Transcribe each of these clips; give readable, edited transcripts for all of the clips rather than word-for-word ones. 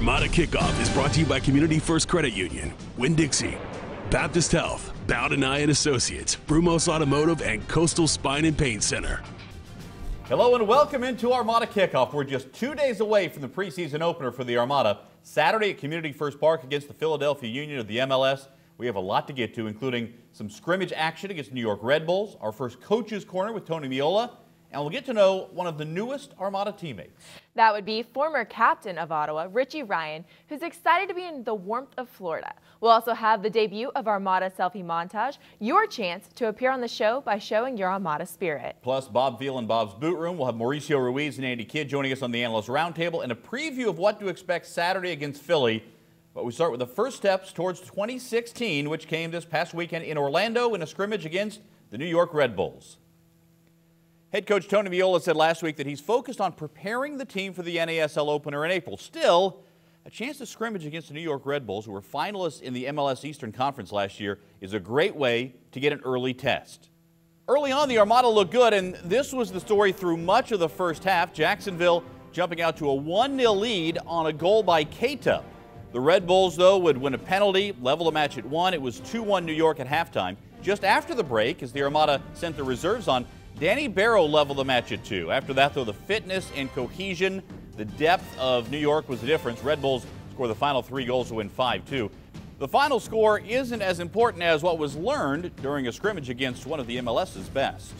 Armada Kickoff is brought to you by Community First Credit Union, Winn-Dixie, Baptist Health, Bowden Eye and Associates, Brumos Automotive, and Coastal Spine and Pain Center. Hello and welcome into Armada Kickoff. We're just 2 days away from the preseason opener for the Armada. Saturday at Community First Park against the Philadelphia Union of the MLS. We have a lot to get to, including some scrimmage action against New York Red Bulls, our first Coach's Corner with Tony Meola, and we'll get to know one of the newest Armada teammates. That would be former captain of Ottawa, Richie Ryan, who's excited to be in the warmth of Florida. We'll also have the debut of Armada Selfie Montage, your chance to appear on the show by showing your Armada spirit. Plus, Bob Veal and Bob's Bootroom. We'll have Mauricio Ruiz and Andy Kidd joining us on the Analyst Roundtable and a preview of what to expect Saturday against Philly. But we start with the first steps towards 2016, which came this past weekend in Orlando in a scrimmage against the New York Red Bulls. Head coach Tony Meola said last week that he's focused on preparing the team for the NASL opener in April. Still, a chance to scrimmage against the New York Red Bulls, who were finalists in the MLS Eastern Conference last year, is a great way to get an early test. Early on, the Armada looked good, and this was the story through much of the first half. Jacksonville jumping out to a 1-0 lead on a goal by Keita. The Red Bulls, though, would win a penalty, level the match at 1. It was 2-1 New York at halftime. Just after the break, as the Armada sent the reserves on, Danny Barrow leveled the match at 2. After that, though, the fitness and cohesion, the depth of New York was the difference. Red Bulls scored the final 3 goals to win 5-2. The final score isn't as important as what was learned during a scrimmage against one of the MLS's best.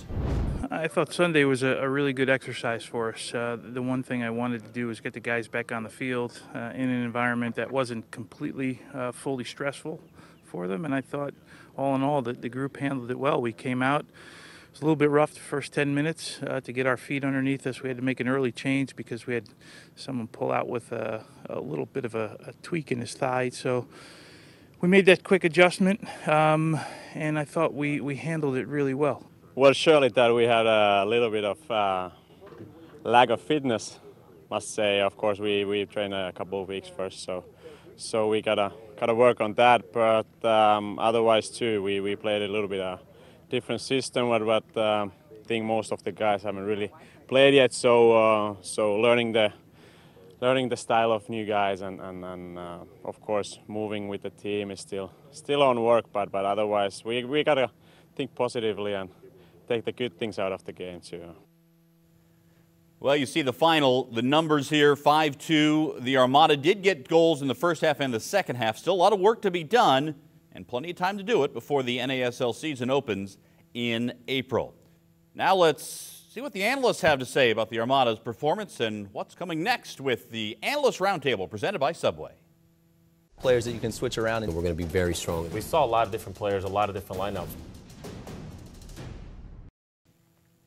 I thought Sunday was a really good exercise for us. The one thing I wanted to do was get the guys back on the field in an environment that wasn't completely fully stressful for them, and I thought all in all that the group handled it well. We came out, it was a little bit rough the first 10 minutes to get our feet underneath us. We had to make an early change because we had someone pull out with a little bit of a tweak in his thigh, so we made that quick adjustment, and I thought we handled it really well. Well, surely that we had a little bit of lack of fitness, must say. Of course, we trained a couple of weeks first, so we gotta work on that. But otherwise, too, we played a little bit of different system, but I think most of the guys haven't really played yet. So learning the style of new guys and of course moving with the team is still on work. But otherwise, we gotta think positively and take the good things out of the game too. Well, you see the numbers here, 5-2. The Armada did get goals in the first half and the second half. Still a lot of work to be done and plenty of time to do it before the NASL season opens in April. Now let's see what the analysts have to say about the Armada's performance and what's coming next with the Analyst Roundtable presented by Subway. Players that you can switch around and we're going to be very strong. We saw a lot of different players, a lot of different lineups.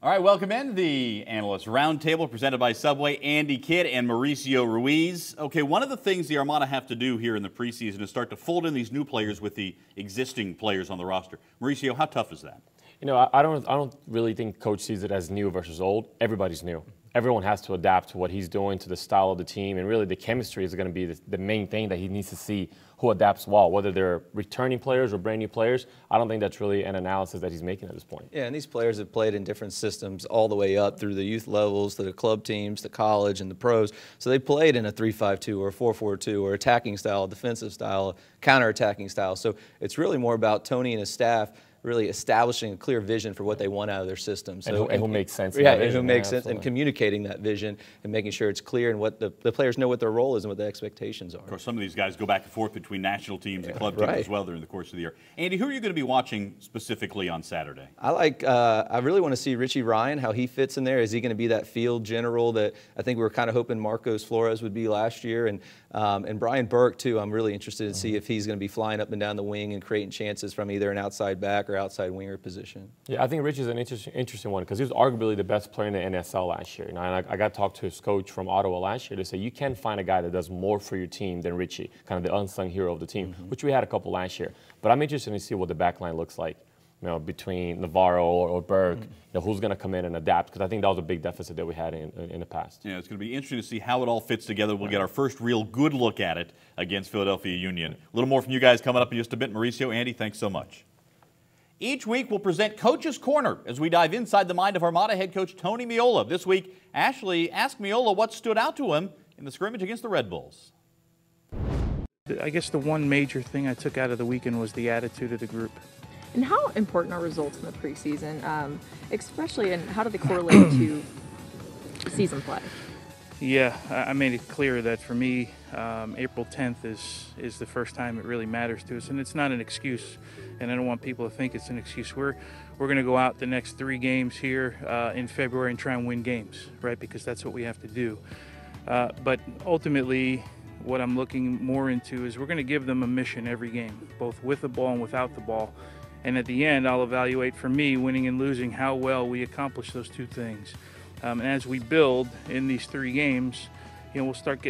All right, welcome in the Analyst Roundtable presented by Subway. Andy Kidd and Mauricio Ruiz. Okay, one of the things the Armada have to do here in the preseason is start to fold in these new players with the existing players on the roster. Mauricio, how tough is that? You know, I don't really think Coach sees it as new versus old. Everybody's new. Everyone has to adapt to what he's doing, to the style of the team, and really the chemistry is going to be the main thing that he needs to see who adapts well, whether they're returning players or brand new players. I don't think that's really an analysis that he's making at this point. Yeah, and these players have played in different systems all the way up through the youth levels, to the club teams, the college, and the pros. So they played in a 3-5-2 or a 4-4-2 or attacking style, defensive style, counter-attacking style. So it's really more about Tony and his staff really establishing a clear vision for what they want out of their system. So, and who makes sense. Yeah, and who makes sense, and communicating that vision and making sure it's clear and what the players know what their role is and what the expectations are. Of course, some of these guys go back and forth between national teams and club teams as well during the course of the year. Andy, who are you going to be watching specifically on Saturday? I really want to see Richie Ryan, how he fits in there. Is he going to be that field general that I think we were kind of hoping Marcos Flores would be last year? And Brian Burke, too, I'm really interested to see if he's going to be flying up and down the wing and creating chances from either an outside back or outside winger position. Yeah, I think Richie's an interesting one because he was arguably the best player in the NSL last year. You know, and I got to talk to his coach from Ottawa last year to say you can't find a guy that does more for your team than Richie, kind of the unsung hero of the team, which we had a couple last year. But I'm interested to see what the back line looks like. You know, between Navarro or Berg, you know, who's going to come in and adapt? Because I think that was a big deficit that we had in the past. Yeah, it's going to be interesting to see how it all fits together. We'll get our first real good look at it against Philadelphia Union. A little more from you guys coming up in just a bit. Mauricio, Andy, thanks so much. Each week we'll present Coach's Corner as we dive inside the mind of Armada head coach Tony Meola. This week, Ashley asked Meola what stood out to him in the scrimmage against the Red Bulls. I guess the one major thing I took out of the weekend was the attitude of the group. And how important are results in the preseason, especially, and how do they correlate to season play? Yeah, I made it clear that for me, April 10th is the first time it really matters to us, and it's not an excuse, and I don't want people to think it's an excuse. We're going to go out the next 3 games here in February and try and win games, right, because that's what we have to do. But ultimately, what I'm looking more into is we're going to give them a mission every game, both with the ball and without the ball. And at the end, I'll evaluate, for me, winning and losing, how well we accomplish those 2 things. And as we build in these 3 games, you know, we'll start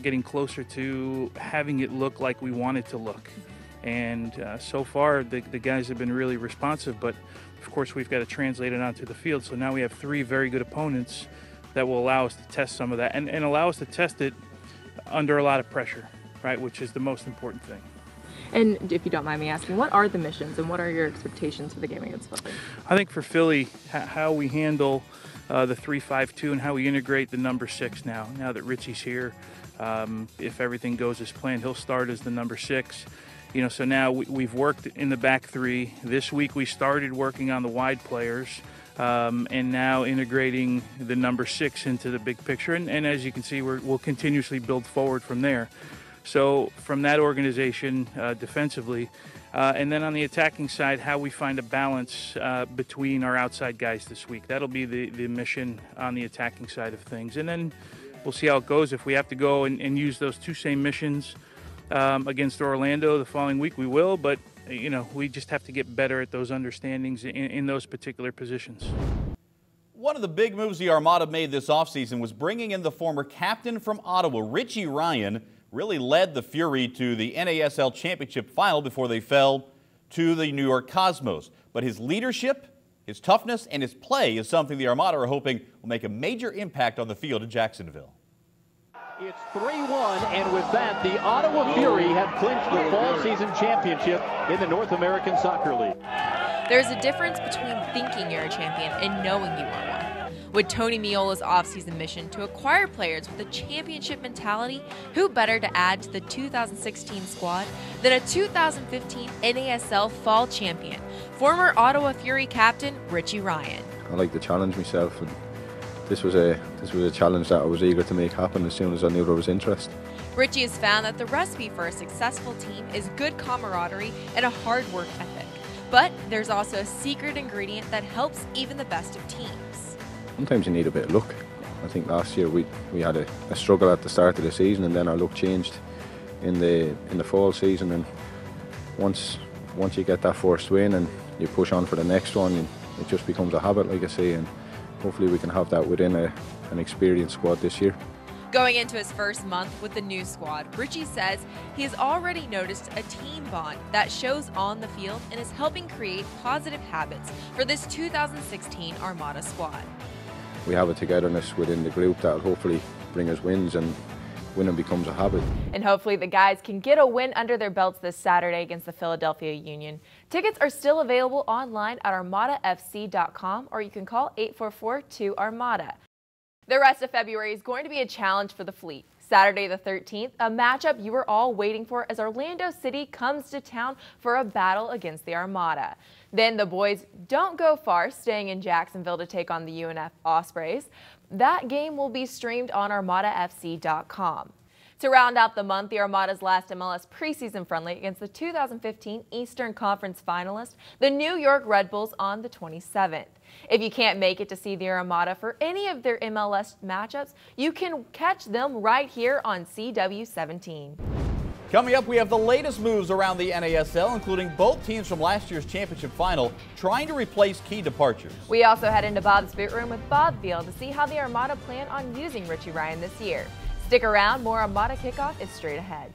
getting closer to having it look like we want it to look. And so far, the guys have been really responsive, but of course we've got to translate it onto the field. So now we have 3 very good opponents that will allow us to test some of that and allow us to test it under a lot of pressure, right, which is the most important thing. And if you don't mind me asking, what are the missions and what are your expectations for the game against Philly? I think for Philly, how we handle the 3-5-2 and how we integrate the number 6 now that Richie's here. If everything goes as planned, he'll start as the number 6. You know, so now we've worked in the back 3. This week we started working on the wide players, and now integrating the number 6 into the big picture. And as you can see, we'll continuously build forward from there. So from that organization defensively, and then on the attacking side, how we find a balance between our outside guys this week. That'll be the mission on the attacking side of things. And then we'll see how it goes. If we have to go and use those 2 same missions against Orlando the following week, we will. But, you know, we just have to get better at those understandings in those particular positions. One of the big moves the Armada made this offseason was bringing in the former captain from Ottawa, Richie Ryan. Really led the Fury to the NASL Championship final before they fell to the New York Cosmos. But his leadership, his toughness, and his play is something the Armada are hoping will make a major impact on the field in Jacksonville. It's 3-1, and with that, the Ottawa Fury have clinched the fall season championship in the North American Soccer League. There's a difference between thinking you're a champion and knowing you are one. With Tony Meola's offseason mission to acquire players with a championship mentality, who better to add to the 2016 squad than a 2015 NASL Fall champion, former Ottawa Fury captain Richie Ryan. I like to challenge myself, and this was a challenge that I was eager to make happen as soon as I knew there was interest. Richie has found that the recipe for a successful team is good camaraderie and a hard work ethic. But there's also a secret ingredient that helps even the best of teams. Sometimes you need a bit of luck. I think last year we had a struggle at the start of the season, and then our luck changed in the fall season. And once you get that first win and you push on for the next one, it just becomes a habit, like I say. And hopefully we can have that within an experienced squad this year. Going into his first month with the new squad, Richie says he has already noticed a team bond that shows on the field and is helping create positive habits for this 2016 Armada squad. We have a togetherness within the group that will hopefully bring us wins, and winning becomes a habit. And hopefully the guys can get a win under their belts this Saturday against the Philadelphia Union. Tickets are still available online at armadafc.com, or you can call 844-2-ARMADA. The rest of February is going to be a challenge for the Fleet. Saturday the 13th, a matchup you were all waiting for as Orlando City comes to town for a battle against the Armada. Then the boys don't go far, staying in Jacksonville to take on the UNF Ospreys. That game will be streamed on armadafc.com. To round out the month, the Armada's last MLS preseason friendly against the 2015 Eastern Conference finalist, the New York Red Bulls, on the 27th. If you can't make it to see the Armada for any of their MLS matchups, you can catch them right here on CW17. Coming up, we have the latest moves around the NASL, including both teams from last year's championship final trying to replace key departures. We also head into Bob's boot room with Bob Veal to see how the Armada plan on using Richie Ryan this year. Stick around, more Armada Kickoff is straight ahead.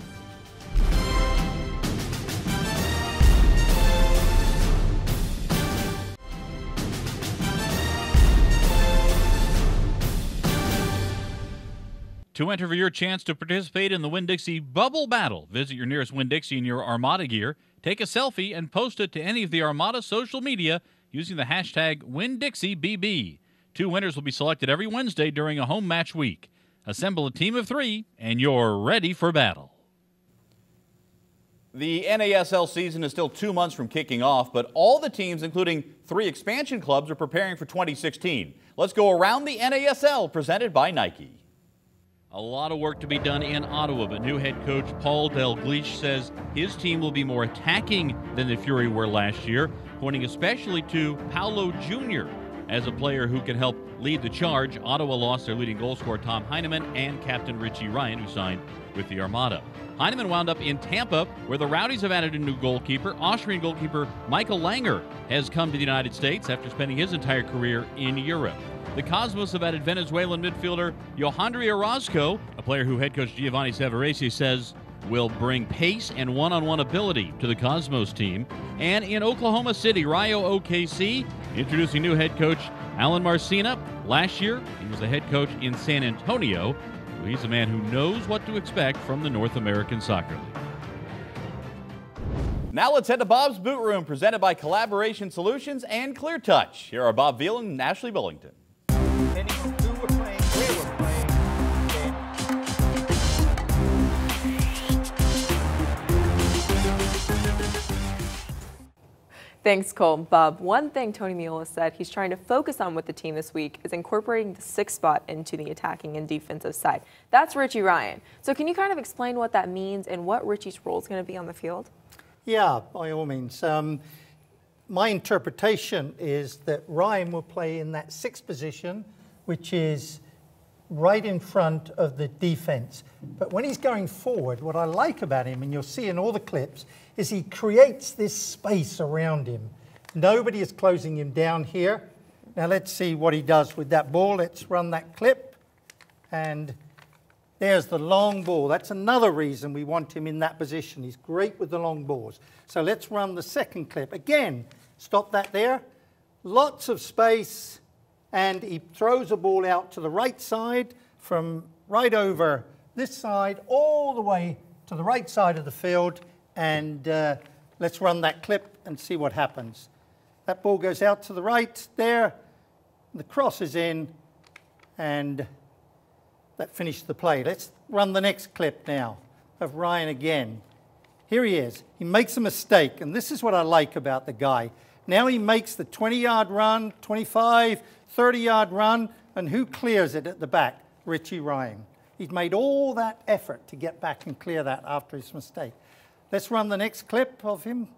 To enter for your chance to participate in the Winn-Dixie Bubble Battle, visit your nearest Winn-Dixie in your Armada gear, take a selfie, and post it to any of the Armada social media using the hashtag WinnDixieBB. 2 winners will be selected every Wednesday during a home match week. Assemble a team of 3, and you're ready for battle. The NASL season is still 2 months from kicking off, but all the teams, including 3 expansion clubs, are preparing for 2016. Let's go around the NASL, presented by Nike. A lot of work to be done in Ottawa, but new head coach Paul Dalgleish says his team will be more attacking than the Fury were last year, pointing especially to Paolo Jr. as a player who can help lead the charge. Ottawa lost their leading goal scorer Tom Heineman and captain Richie Ryan, who signed with the Armada. Heineman wound up in Tampa, where the Rowdies have added a new goalkeeper. Austrian goalkeeper Michael Langer has come to the United States after spending his entire career in Europe. The Cosmos have added Venezuelan midfielder Yohandri Orozco, a player who head coach Giovanni Savarese says will bring pace and one-on-one ability to the Cosmos team. And in Oklahoma City, Rayo OKC introducing new head coach Alan Marcina. Last year, he was the head coach in San Antonio. He's a man who knows what to expect from the North American Soccer League. Now let's head to Bob's Boot Room, presented by Collaboration Solutions and Clear Touch. Here are Bob Veal and Ashlea Burlington. Thanks, Cole. Bob, one thing Tony Meola said he's trying to focus on with the team this week is incorporating the 6th spot into the attacking and defensive side. That's Richie Ryan. So can you kind of explain what that means and what Richie's role is going to be on the field? Yeah, by all means. My interpretation is that Ryan will play in that 6th position, which is right in front of the defense. But when he's going forward, what I like about him, and you'll see in all the clips, is he creates this space around him. Nobody is closing him down here. Now let's see what he does with that ball. Let's run that clip. And there's the long ball. That's another reason we want him in that position. He's great with the long balls. So let's run the second clip. Again, stop that there. Lots of space. And he throws a ball out to the right side from right over this side all the way to the right side of the field. And let's run that clip and see what happens. That ball goes out to the right there. The cross is in, and that finished the play. Let's run the next clip now of Ryan again. Here he is. He makes a mistake, and this is what I like about the guy. Now he makes the 20-yard run, 25, 30-yard run, and who clears it at the back? Richie Ryan. He's made all that effort to get back and clear that after his mistake. Let's run the next clip of him.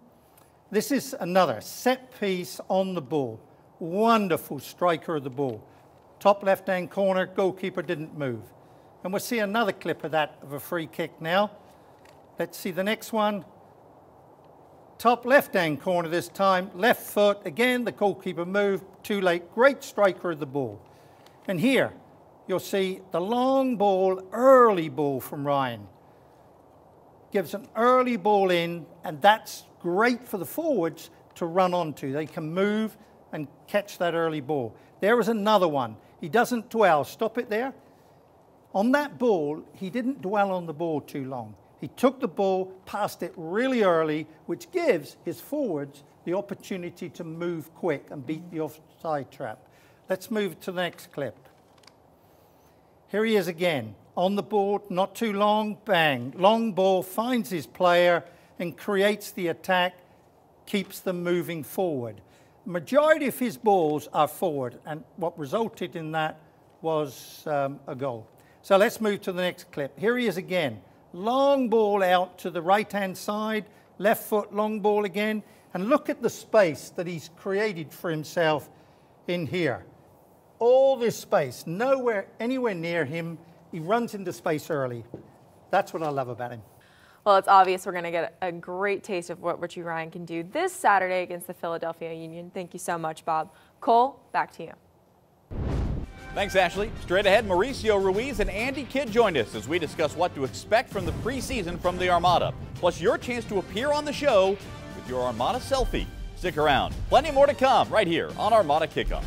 This is another set piece on the ball. Wonderful striker of the ball. Top left-hand corner, goalkeeper didn't move. And we'll see another clip of that, of a free kick now. Let's see the next one. Top left-hand corner this time, left foot. Again, the goalkeeper moved, too late. Great striker of the ball. And here, you'll see the long ball, early ball from Ryan. Gives an early ball in, and that's great for the forwards to run onto. They can move and catch that early ball. There was another one. He doesn't dwell. Stop it there. On that ball, he didn't dwell on the ball too long. He took the ball, passed it really early, which gives his forwards the opportunity to move quick and beat the offside trap. Let's move to the next clip. Here he is again. On the ball, not too long, bang. Long ball, finds his player and creates the attack, keeps them moving forward. The majority of his balls are forward, and what resulted in that was a goal. So let's move to the next clip. Here he is again. Long ball out to the right-hand side, left foot, long ball again. And look at the space that he's created for himself in here. All this space, anywhere near him. He runs into space early. That's what I love about him. Well, it's obvious we're going to get a great taste of what Richie Ryan can do this Saturday against the Philadelphia Union. Thank you so much, Bob. Cole, back to you. Thanks, Ashley. Straight ahead, Mauricio Ruiz and Andy Kidd joined us as we discuss what to expect from the preseason from the Armada, plus your chance to appear on the show with your Armada selfie. Stick around. Plenty more to come right here on Armada Kickoff.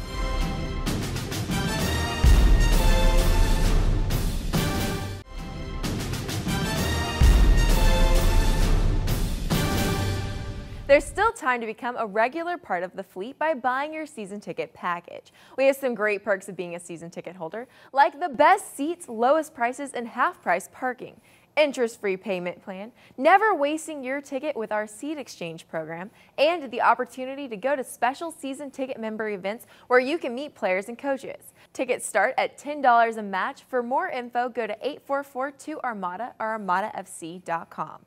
There's still time to become a regular part of the fleet by buying your season ticket package. We have some great perks of being a season ticket holder, like the best seats, lowest prices, and half-price parking. interest-free payment plan, never wasting your ticket with our seat exchange program, and the opportunity to go to special season ticket member events where you can meet players and coaches. Tickets start at $10 a match. For more info, go to 844-2-ARMADA or armadafc.com.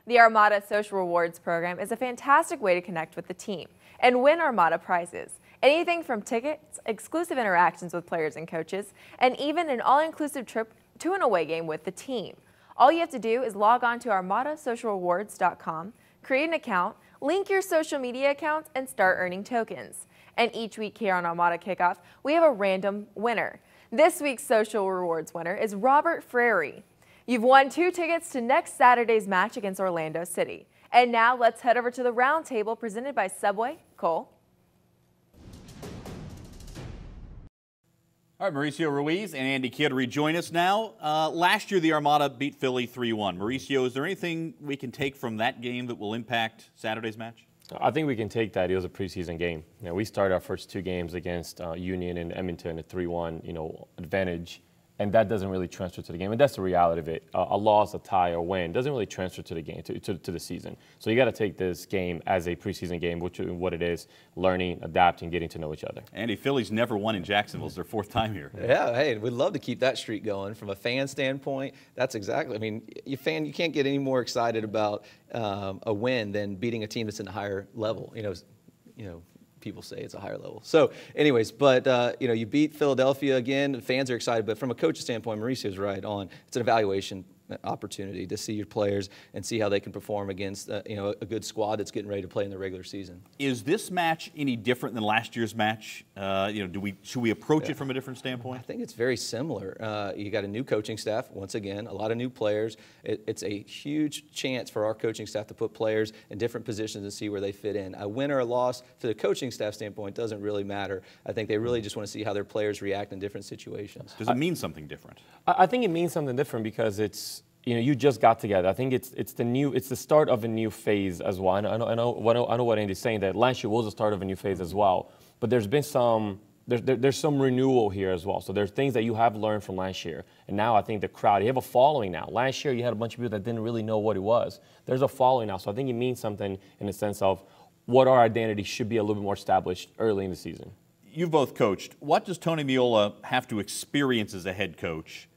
The Armada Social Rewards program is a fantastic way to connect with the team and win Armada prizes. Anything from tickets, exclusive interactions with players and coaches, and even an all-inclusive trip to an away game with the team. All you have to do is log on to armadasocialrewards.com, create an account, link your social media accounts, and start earning tokens. And each week here on Armada Kickoff, we have a random winner. This week's Social Rewards winner is Robert Frary. You've won 2 tickets to next Saturday's match against Orlando City. And now let's head over to the round table presented by Subway. Cole. All right, Mauricio Ruiz and Andy Kidd rejoin us now. Last year, the Armada beat Philly 3-1. Mauricio, is there anything we can take from that game that will impact Saturday's match? I think we can take that. It was a preseason game. You know, we started our first 2 games against Union and Edmonton at 3-1, advantage. And that doesn't really transfer to the game. And that's the reality of it. A loss, a tie, or win doesn't really transfer to the game, to the season. So you got to take this game as a preseason game, which is what it is, learning, adapting, getting to know each other. Andy, Philly's never won in Jacksonville. It's their 4th time here. Yeah, hey, we'd love to keep that streak going. From a fan standpoint, that's exactly, I mean, you can't get any more excited about a win than beating a team that's in the higher level. People say it's a higher level. So anyways, but you beat Philadelphia again. The fans are excited, but from a coach's standpoint, Mauricio's right on. It's an evaluation opportunity to see your players and see how they can perform against a good squad that's getting ready to play in the regular season. Is this match any different than last year's match? Should we approach it from a different standpoint? I think it's very similar. You got a new coaching staff, once again, a lot of new players. It's a huge chance for our coaching staff to put players in different positions and see where they fit in. A win or a loss to the coaching staff standpoint doesn't really matter. I think they really just want to see how their players react in different situations. Does it mean something different? I think it means something different because it's, you just got together. I think it's the start of a new phase as well. I know what Andy's saying, that last year was the start of a new phase as well. But there's been there's some renewal here as well. So there's things that you have learned from last year. And now I think the crowd, you have a following now. Last year you had a bunch of people that didn't really know what it was. There's a following now. So I think it means something in the sense of what our identity should be a little bit more established early in the season. You've both coached. What does Tony Meola have to experience as a head coach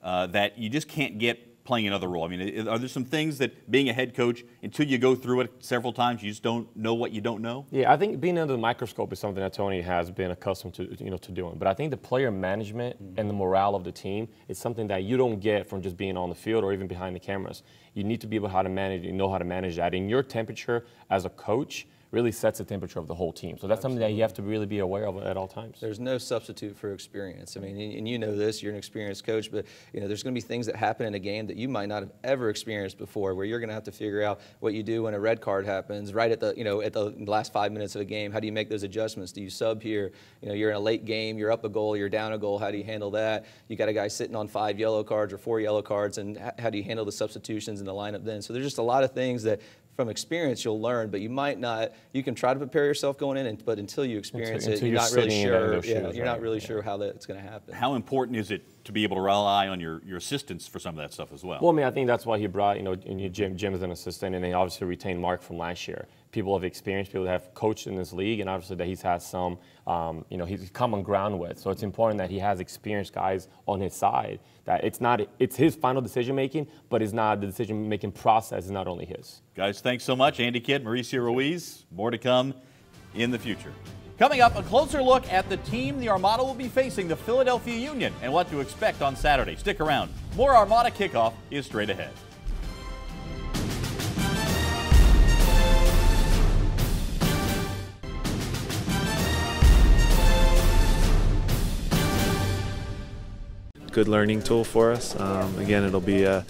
that you just can't get playing another role? I mean, are there some things that being a head coach, until you go through it several times, you just don't know what you don't know? Yeah, I think being under the microscope is something that Tony has been accustomed to, to doing. But I think the player management and the morale of the team is something that you don't get from just being on the field or even behind the cameras. You need to be able to know how to manage that. And your temperature as a coach really sets the temperature of the whole team. So that's something that you have to really be aware of at all times. There's no substitute for experience. I mean, and you know this, you're an experienced coach, but there's going to be things that happen in a game that you might not have ever experienced before, where you're going to have to figure out what you do when a red card happens, right at the, at the last 5 minutes of a game. How do you make those adjustments? Do you sub here? You're in a late game, you're up a goal, you're down a goal. How do you handle that? You got a guy sitting on 5 yellow cards or 4 yellow cards, and how do you handle the substitutions in the lineup then? So there's just a lot of things that from experience you'll learn, but you might not. You can try to prepare yourself going in, but until you experience it, you're not really sure. You're not really sure how that's going to happen. How important is it to be able to rely on your assistants for some of that stuff as well? Well, I mean, I think that's why he brought Jim as an assistant, and they obviously retained Mark from last year. People of experience, people that have coached in this league, and obviously that he's had some, he's common ground with. So it's important that he has experienced guys on his side. That it's his final decision making, but it's not the decision making process is not only his. Guys, thanks so much, Andy Kidd, Mauricio Ruiz. More to come in the future. Coming up, a closer look at the team the Armada will be facing, the Philadelphia Union, and what to expect on Saturday. Stick around. More Armada Kickoff is straight ahead. Good learning tool for us. Again, it'll be a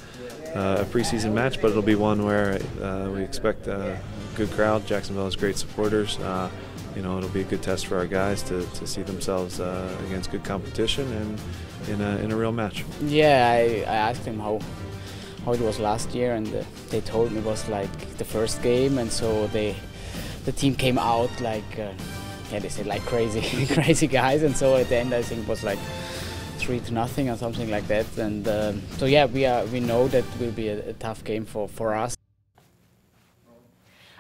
preseason match, but it'll be one where we expect a good crowd. Jacksonville has great supporters. It'll be a good test for our guys to see themselves against good competition and in a real match. Yeah, I asked them how it was last year, and they told me it was like the first game, and so the team came out like they said like crazy guys, and so at the end I think it was like 3-0 or something like that. And so yeah, we know that will be a tough game for us.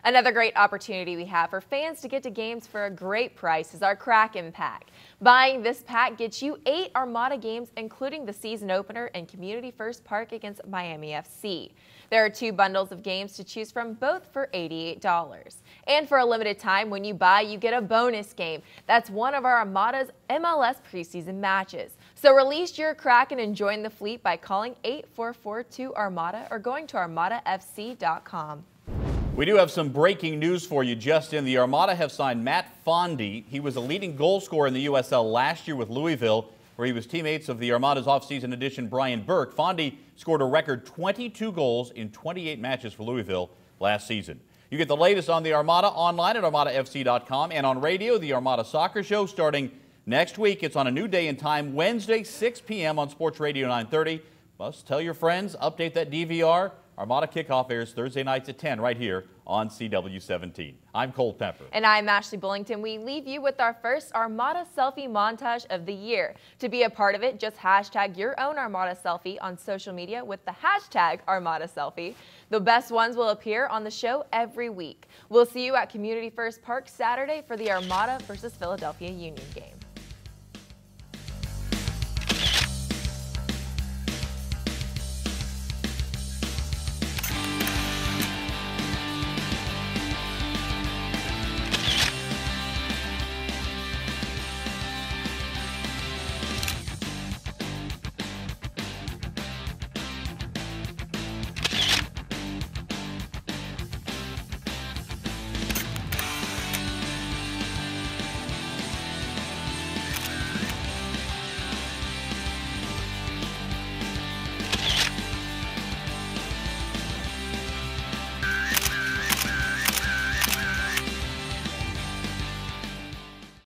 Another great opportunity we have for fans to get to games for a great price is our Kraken Pack. Buying this pack gets you 8 Armada games, including the season opener and Community First Park against Miami FC. There are 2 bundles of games to choose from, both for $88. And for a limited time, when you buy, you get a bonus game. That's one of our Armada's MLS preseason matches. So release your Kraken and join the fleet by calling 8442-ARMADA or going to armadafc.com. We do have some breaking news for you. Just in, the Armada have signed Matt Fondy. He was a leading goal scorer in the USL last year with Louisville, where he was teammates of the Armada's offseason addition Brian Burke. Fondy scored a record 22 goals in 28 matches for Louisville last season. You get the latest on the Armada online at armadafc.com and on radio, the Armada Soccer Show starting next week. It's on a new day and time, Wednesday, 6 p.m. on Sports Radio 930. Plus, tell your friends, update that DVR. Armada Kickoff airs Thursday nights at 10 right here on CW17. I'm Cole Pepper. And I'm Ashlea Burlington. We leave you with our first Armada selfie montage of the year. To be a part of it, just hashtag your own Armada selfie on social media with the hashtag Armada selfie. The best ones will appear on the show every week. We'll see you at Community First Park Saturday for the Armada versus Philadelphia Union game.